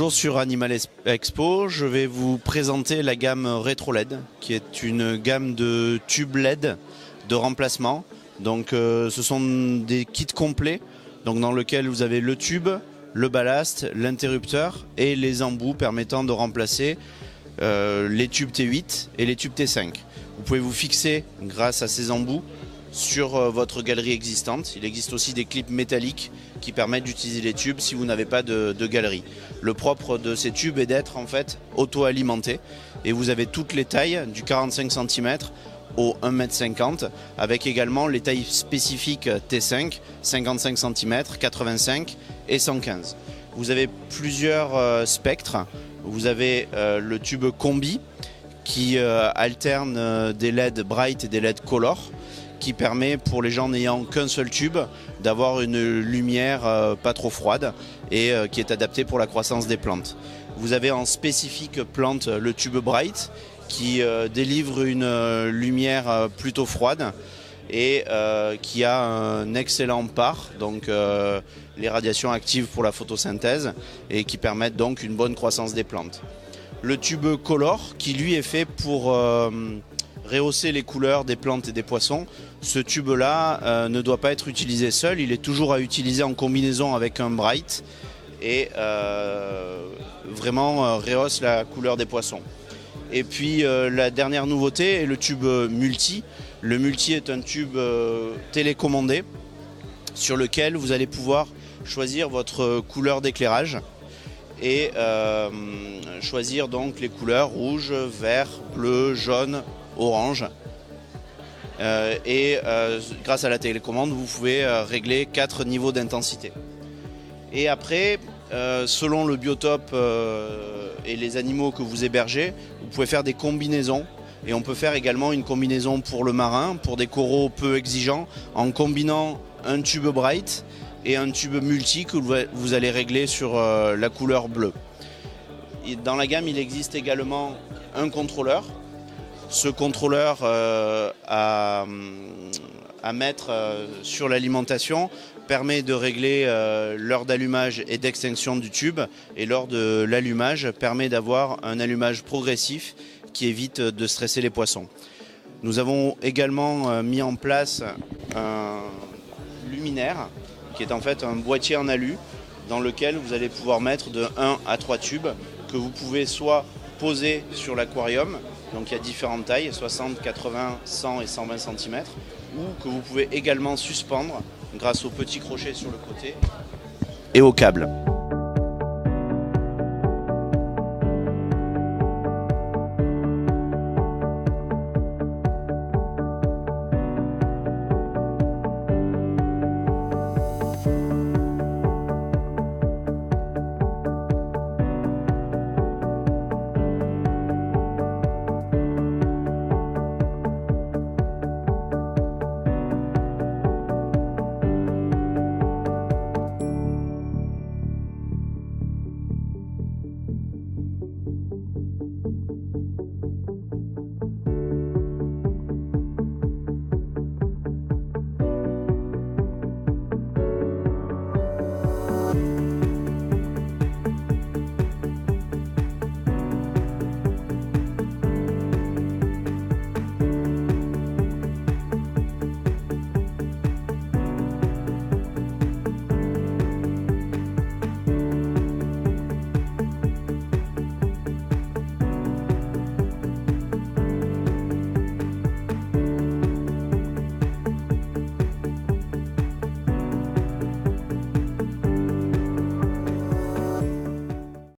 Toujours sur Animal Expo, je vais vous présenter la gamme Retro LED, qui est une gamme de tubes LED de remplacement. Donc, ce sont des kits complets, donc dans lesquels vous avez le tube, le ballast, l'interrupteur et les embouts permettant de remplacer les tubes T8 et les tubes T5. Vous pouvez vous fixer grâce à ces embouts sur votre galerie existante. Il existe aussi des clips métalliques qui permettent d'utiliser les tubes si vous n'avez pas de galerie. Le propre de ces tubes est d'être en fait auto-alimenté et vous avez toutes les tailles du 45 cm au 1,50 m avec également les tailles spécifiques T5, 55 cm, 85 et 115. Vous avez plusieurs spectres. Vous avez le tube combi qui alterne des LED bright et des LED color, qui permet pour les gens n'ayant qu'un seul tube d'avoir une lumière pas trop froide et qui est adaptée pour la croissance des plantes. Vous avez en spécifique plante le tube bright qui délivre une lumière plutôt froide et qui a un excellent PAR, donc les radiations actives pour la photosynthèse et qui permettent donc une bonne croissance des plantes. Le tube color qui lui est fait pour rehausser les couleurs des plantes et des poissons. Ce tube-là ne doit pas être utilisé seul, il est toujours à utiliser en combinaison avec un bright et vraiment rehausse la couleur des poissons. Et puis la dernière nouveauté est le tube multi. Le multi est un tube télécommandé sur lequel vous allez pouvoir choisir votre couleur d'éclairage et choisir donc les couleurs rouge, vert, bleu, jaune, orange. Grâce à la télécommande, vous pouvez régler 4 niveaux d'intensité. Et après, selon le biotope et les animaux que vous hébergez, vous pouvez faire des combinaisons. Et on peut faire également une combinaison pour le marin, pour des coraux peu exigeants, en combinant un tube bright et un tube multi que vous allez régler sur la couleur bleue. Et dans la gamme, il existe également un contrôleur. Ce contrôleur à mettre sur l'alimentation permet de régler l'heure d'allumage et d'extinction du tube, et lors de l'allumage permet d'avoir un allumage progressif qui évite de stresser les poissons. Nous avons également mis en place un luminaire qui est en fait un boîtier en alu dans lequel vous allez pouvoir mettre de 1 à 3 tubes que vous pouvez soit poser sur l'aquarium, donc il y a différentes tailles, 60, 80, 100 et 120 cm, ou que vous pouvez également suspendre grâce aux petits crochets sur le côté et au câble.